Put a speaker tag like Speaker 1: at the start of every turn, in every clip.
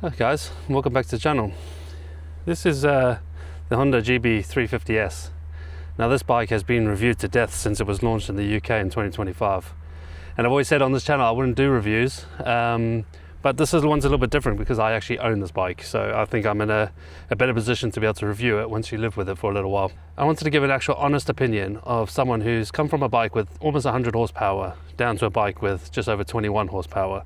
Speaker 1: Hi guys, welcome back to the channel. This is the Honda GB350S. Now this bike has been reviewed to death since it was launched in the UK in 2025. And I've always said on this channel I wouldn't do reviews, but this one's a little bit different because I actually own this bike. So I think I'm in a better position to be able to review it once you live with it for a little while. I wanted to give an actual honest opinion of someone who's come from a bike with almost 100 horsepower down to a bike with just over 21 horsepower.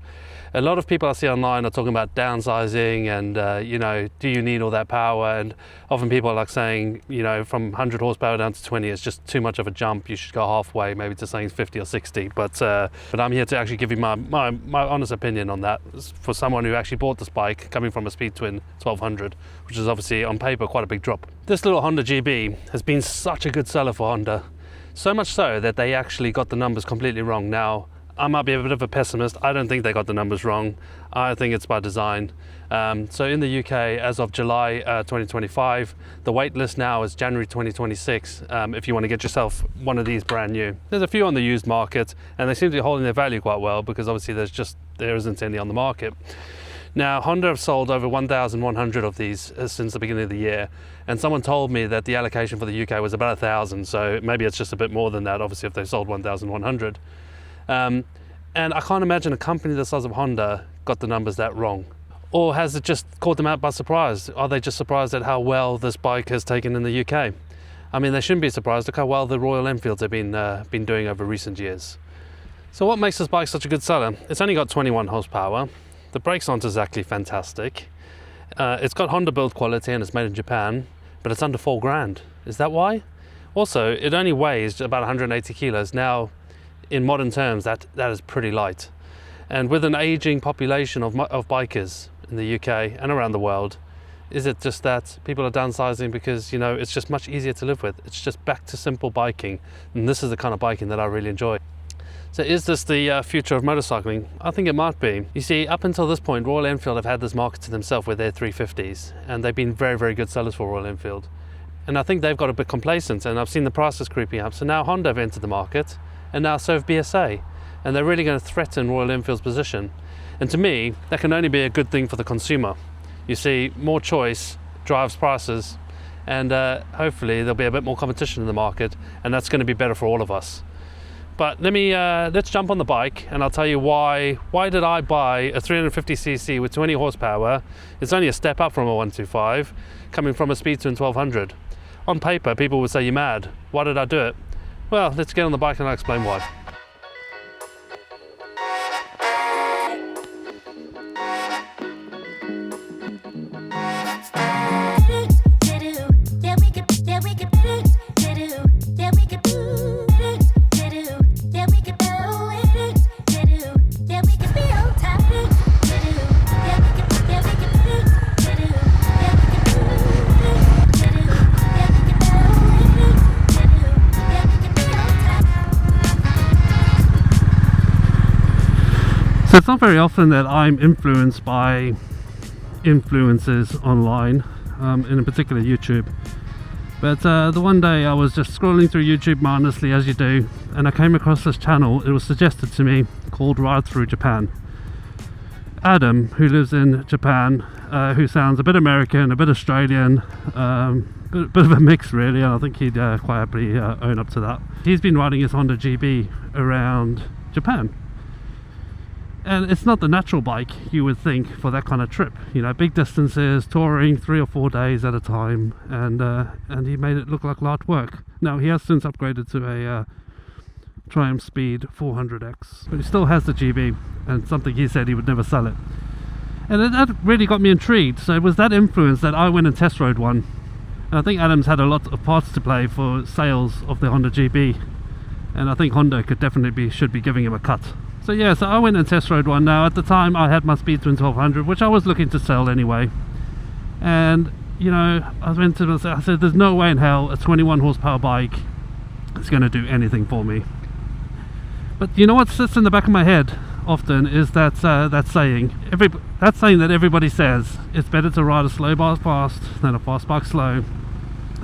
Speaker 1: A lot of people I see online are talking about downsizing and, you know, do you need all that power? And often people are like saying, you know, from 100 horsepower down to 20 is just too much of a jump. You should go halfway, maybe to saying 50 or 60. But I'm here to actually give you my honest opinion on that for someone who actually bought this bike coming from a Speed Twin 1200, which is obviously on paper quite a big drop. This little Honda GB has been such a good seller for Honda. So much so that they actually got the numbers completely wrong. Now, I might be a bit of a pessimist. I don't think they got the numbers wrong. I think it's by design. So in the UK, as of July 2025, the wait list now is January 2026 if you want to get yourself one of these brand new. There's a few on the used market and they seem to be holding their value quite well because obviously there isn't any on the market. Now, Honda have sold over 1,100 of these since the beginning of the year, and someone told me that the allocation for the UK was about 1,000, so maybe it's just a bit more than that, obviously, if they sold 1,100. And I can't imagine a company the size of Honda got the numbers that wrong. Or has it just caught them out by surprise? Are they just surprised at how well this bike has taken in the UK? I mean, they shouldn't be surprised. Look how well the Royal Enfields have been doing over recent years. So what makes this bike such a good seller? It's only got 21 horsepower. The brakes aren't exactly fantastic. It's got Honda build quality and it's made in Japan, but it's under 4 grand. Is that why? Also, it only weighs about 180 kilos. Now, in modern terms, that is pretty light. And with an aging population of bikers in the UK and around the world, is it just that people are downsizing because, you know, it's just much easier to live with? It's just back to simple biking. And this is the kind of biking that I really enjoy. So is this the future of motorcycling? I think it might be. You see, up until this point, Royal Enfield have had this market to themselves with their 350s, and they've been very, very good sellers for Royal Enfield. And I think they've got a bit complacent, and I've seen the prices creeping up. So now Honda have entered the market, and now so have BSA, and they're really going to threaten Royal Enfield's position. And to me, that can only be a good thing for the consumer. You see, more choice drives prices, and hopefully there'll be a bit more competition in the market, and that's going to be better for all of us. But let's jump on the bike and I'll tell you why did I buy a 350cc with 20 horsepower. It's only a step up from a 125 coming from a Speed Twin 1200. On paper, people would say you're mad. Why did I do it? Well, let's get on the bike and I'll explain why. So it's not very often that I'm influenced by influencers online, in particular YouTube. But the one day I was just scrolling through YouTube mindlessly as you do, and I came across this channel. It was suggested to me called Ride Through Japan. Adam, who lives in Japan, who sounds a bit American, a bit Australian, bit of a mix really, and I think he'd quite happily own up to that. He's been riding his Honda GB around Japan. And it's not the natural bike you would think for that kind of trip. You know, big distances, touring 3 or 4 days at a time, and he made it look like light work. Now he has since upgraded to a Triumph Speed 400X, but he still has the GB, and something he said he would never sell it. And that really got me intrigued. So it was that influence that I went and test rode one. And I think Adam's had a lot of parts to play for sales of the Honda GB, and I think Honda should be giving him a cut. So yeah, so I went and test rode one. Now at the time I had my Speed Twin 1200, which I was looking to sell anyway. And you know, I said there's no way in hell a 21 horsepower bike is going to do anything for me. But you know what sits in the back of my head often is that saying that everybody says it's better to ride a slow bike fast than a fast bike slow.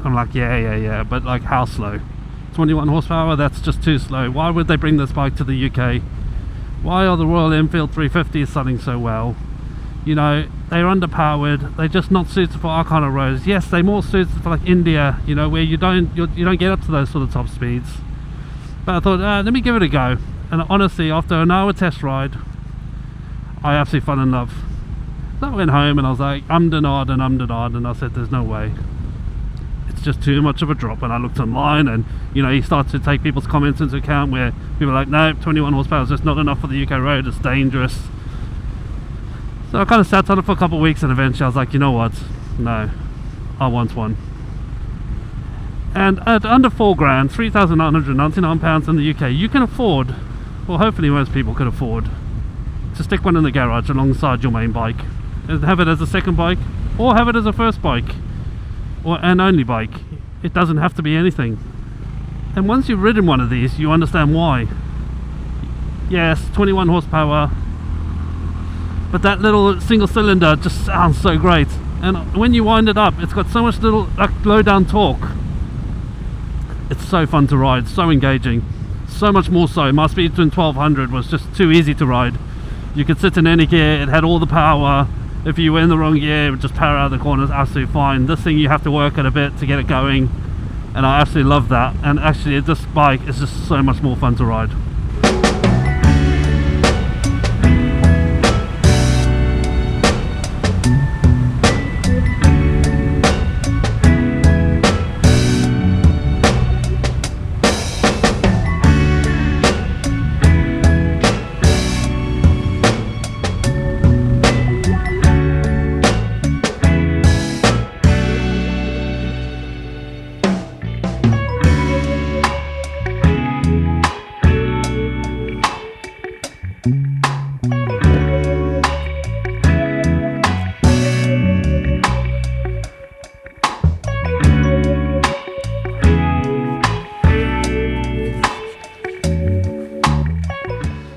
Speaker 1: I'm like, yeah, but like how slow? 21 horsepower, that's just too slow. Why would they bring this bike to the UK? Why are the Royal Enfield 350s selling so well? You know,
Speaker 2: they're underpowered, they're just not suited for our kind of roads. Yes, they're more suited for like India, you know, where you don't get up to those sort of top speeds. But I thought, let me give it a go. And honestly, after an hour test ride, I absolutely fell in love. So I went home and I was like, and I said, there's no way. It's just too much of a drop. And I looked online, and you know, you start to take people's comments into account, where people are like, no, 21 horsepower is just not enough for the UK road, it's dangerous. So I kind of sat on it for a couple of weeks, and eventually I was like, you know what, no, I want one. And at under £4,000, £3,999 in the UK, you can afford, well, hopefully most people could afford, to stick one in the garage alongside your main bike, and have it as a second bike, or have it as a first bike, or an only bike. It doesn't have to be anything. And once you've ridden one of these, you understand why. Yes, 21 horsepower, but that little single cylinder just sounds so great. And when you wind it up, it's got so much little like low down torque. It's so fun to ride, so engaging, so much more so. My speed twin 1200 was just too easy to ride. You could sit in any gear, it had all the power. If you were in the wrong gear, it would just power out the corners absolutely fine. This thing, you have to work it a bit to get it going, and I absolutely love that. And actually, this bike is just so much more fun to ride.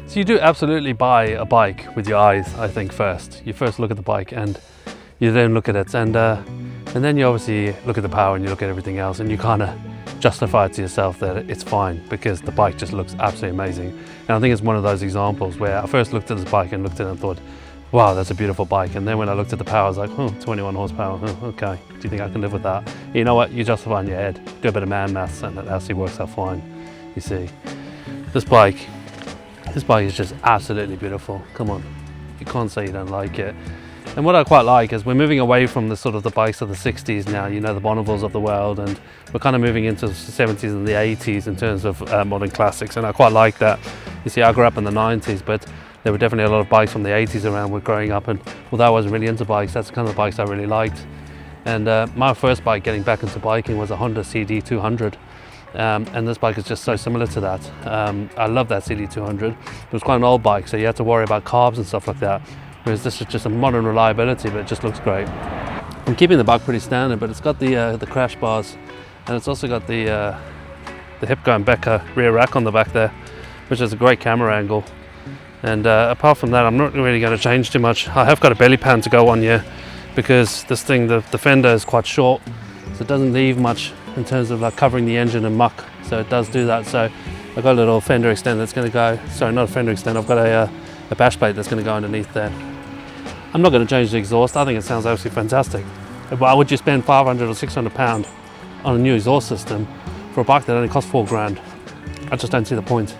Speaker 1: So you do absolutely buy a bike with your eyes, I think, first. You first look at the bike and you then look at it, and then you obviously look at the power and you look at everything else, and you kind of justify it to yourself that it's fine because the bike just looks absolutely amazing. And I think it's one of those examples where I first looked at this bike and looked at it and thought, wow, that's a beautiful bike. And then when I looked at the power, I was like, 21 horsepower, okay, do you think I can live with that? You know what, you justify in your head, do a bit of man maths, and it actually works out fine. You see, this bike is just absolutely beautiful. Come on, you can't say you don't like it. And what I quite like is we're moving away from the sort of the bikes of the 60s now, you know, the Bonneville's of the world, and we're kind of moving into the 70s and the 80s in terms of modern classics, and I quite like that. You see, I grew up in the 90s, but there were definitely a lot of bikes from the 80s around when growing up, and although I wasn't really into bikes, that's the kind of bikes I really liked. And my first bike getting back into biking was a Honda CD200. And this bike is just so similar to that. I love that CD200. It was quite an old bike, so you had to worry about carbs and stuff like that. Whereas this is just a modern reliability, but it just looks great. I'm keeping the bike pretty standard, but it's got the crash bars, and it's also got the Hipco and Becker rear rack on the back there, which is a great camera angle. And apart from that, I'm not really going to change too much. I have got a belly pan to go on here, because this thing, the fender is quite short, so it doesn't leave much in terms of like covering the engine and muck, so it does do that. So I've got a little fender extender that's going to go, sorry, not a fender extender, I've got a bash plate that's going to go underneath there. I'm not going to change the exhaust. I think it sounds absolutely fantastic. Why would you spend 500 or 600 pound on a new exhaust system for a bike that only costs £4,000? I just don't see the point.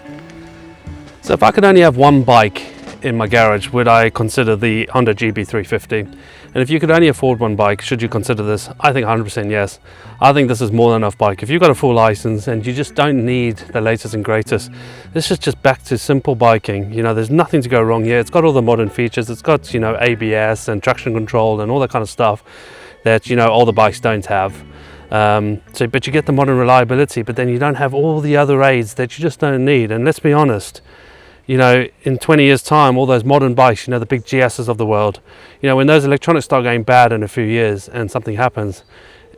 Speaker 1: So if I could only have one bike in my garage, would I consider the Honda GB350? And if you could only afford one bike, should you consider this? I think 100% yes. I think this is more than enough bike. If you've got a full license and you just don't need the latest and greatest, this is just back to simple biking. You know, there's nothing to go wrong here. It's got all the modern features. It's got, you know, ABS and traction control and all that kind of stuff that, you know, all the bikes don't have. But you get the modern reliability, but then you don't have all the other aids that you just don't need. And let's be honest, you know, in 20 years time, all those modern bikes, you know, the big GSs of the world, you know, when those electronics start going bad in a few years and something happens,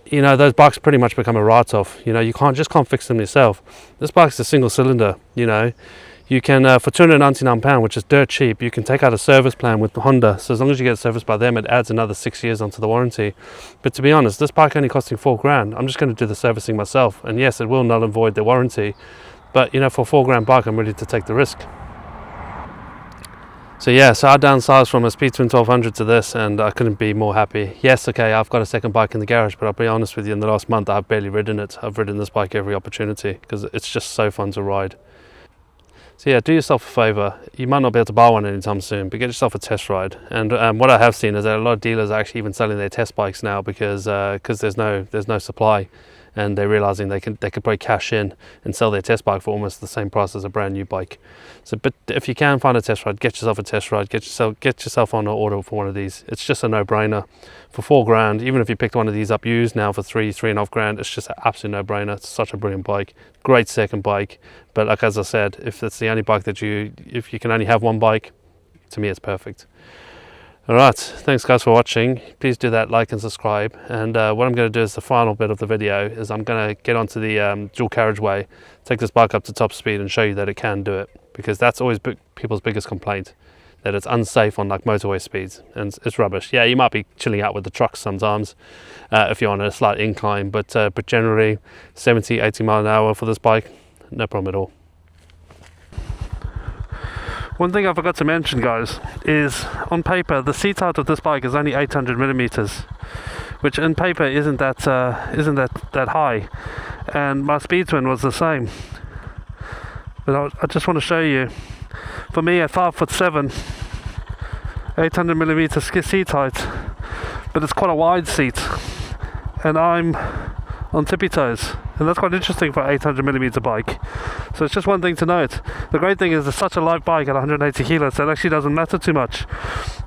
Speaker 1: you know, those bikes pretty much become a write-off. You know, you just can't fix them yourself. This bike's a single cylinder, you know. You can, for £299, which is dirt cheap, you can take out a service plan with Honda. So as long as you get serviced by them, it adds another 6 years onto the warranty. But to be honest, this bike only costing £4,000. I'm just going to do the servicing myself. And yes, it will null and void the warranty. But, you know, for a £4,000 bike, I'm ready to take the risk. So yeah, so I downsized from a Speedspin 1200 to this, and I couldn't be more happy. Yes, okay, I've got a second bike in the garage, but I'll be honest with you, in the last month I've barely ridden it. I've ridden this bike every opportunity because it's just so fun to ride. So yeah, do yourself a favour. You might not be able to buy one anytime soon, but get yourself a test ride. And what I have seen is that a lot of dealers are actually even selling their test bikes now because there's no supply, and they're realizing they could probably cash in and sell their test bike for almost the same price as a brand new bike. So, but if you can find a test ride, get yourself a test ride. Get yourself on an order for one of these. It's just a no-brainer. For $4,000, even if you picked one of these up used now for $3,500, it's just an absolute no-brainer. It's such a brilliant bike, great second bike. But like as I said, if it's the only bike that if you can only have one bike, to me it's perfect. Alright, thanks guys for watching. Please do that, like and subscribe. And what I'm going to do is the final bit of the video is I'm going to get onto the dual carriageway, take this bike up to top speed and show you that it can do it. Because that's always people's biggest complaint, that it's unsafe on like motorway speeds, and it's rubbish. Yeah, you might be chilling out with the trucks sometimes if you're on a slight incline, but generally 70-80 mile an hour for this bike, no problem at all. One thing I forgot to mention, guys, is on paper the seat height of this bike is only 800 millimeters, which in paper isn't that high, and my Speedspin was the same. But I just want to show you, for me at 5'7", 800 millimeter seat height, but it's quite a wide seat, and I'm on tippy toes, and that's quite interesting for an 800 millimeter bike. So it's just one thing to note. The great thing is it's such a light bike at 180 kilos that it actually doesn't matter too much,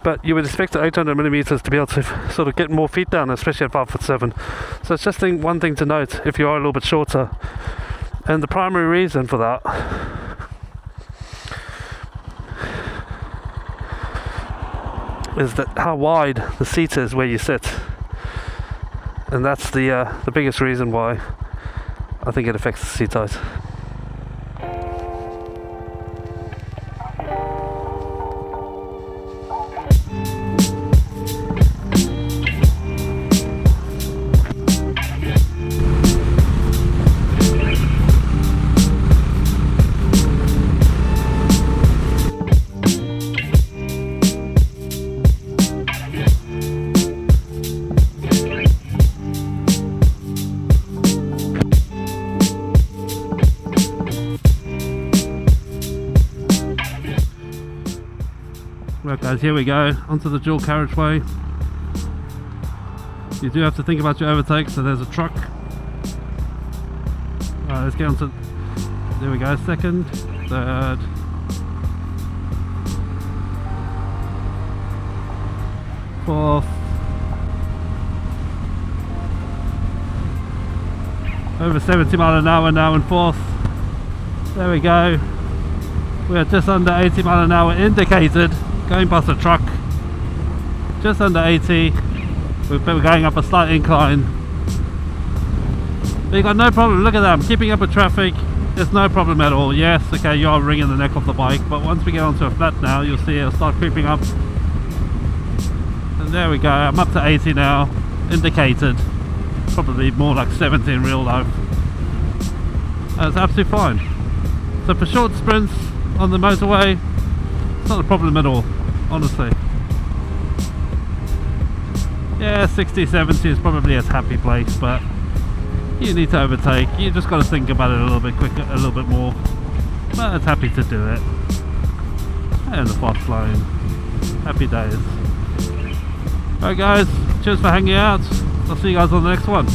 Speaker 1: but you would expect the 800 millimeters to be able to sort of get more feet down, especially at 5'7". So it's just one thing to note if you are a little bit shorter. And the primary reason for that is that how wide the seat is where you sit, and that's the biggest reason why I think it affects the seat height. Right guys, here we go, onto the dual carriageway. You do have to think about your overtake, so there's a truck. Alright, let's get onto, there we go, second, third. Fourth. Over 70 mile an hour now in fourth. There we go. We are just under 80 mile an hour indicated. Going past a truck, just under 80. We're going up a slight incline. But you got no problem. Look at that, I'm keeping up with traffic. There's no problem at all. Yes, okay, you are wringing the neck off the bike, but once we get onto a flat now, you'll see it'll start creeping up. And there we go, I'm up to 80 now, indicated. Probably more like 70 in real life. That's absolutely fine. So for short sprints on the motorway, it's not a problem at all, honestly. Yeah, 60, 70 is probably a happy place, but you need to overtake. You just got to think about it a little bit quicker, a little bit more. But it's happy to do it. And the fast line. Happy days. Alright guys, cheers for hanging out. I'll see you guys on the next one.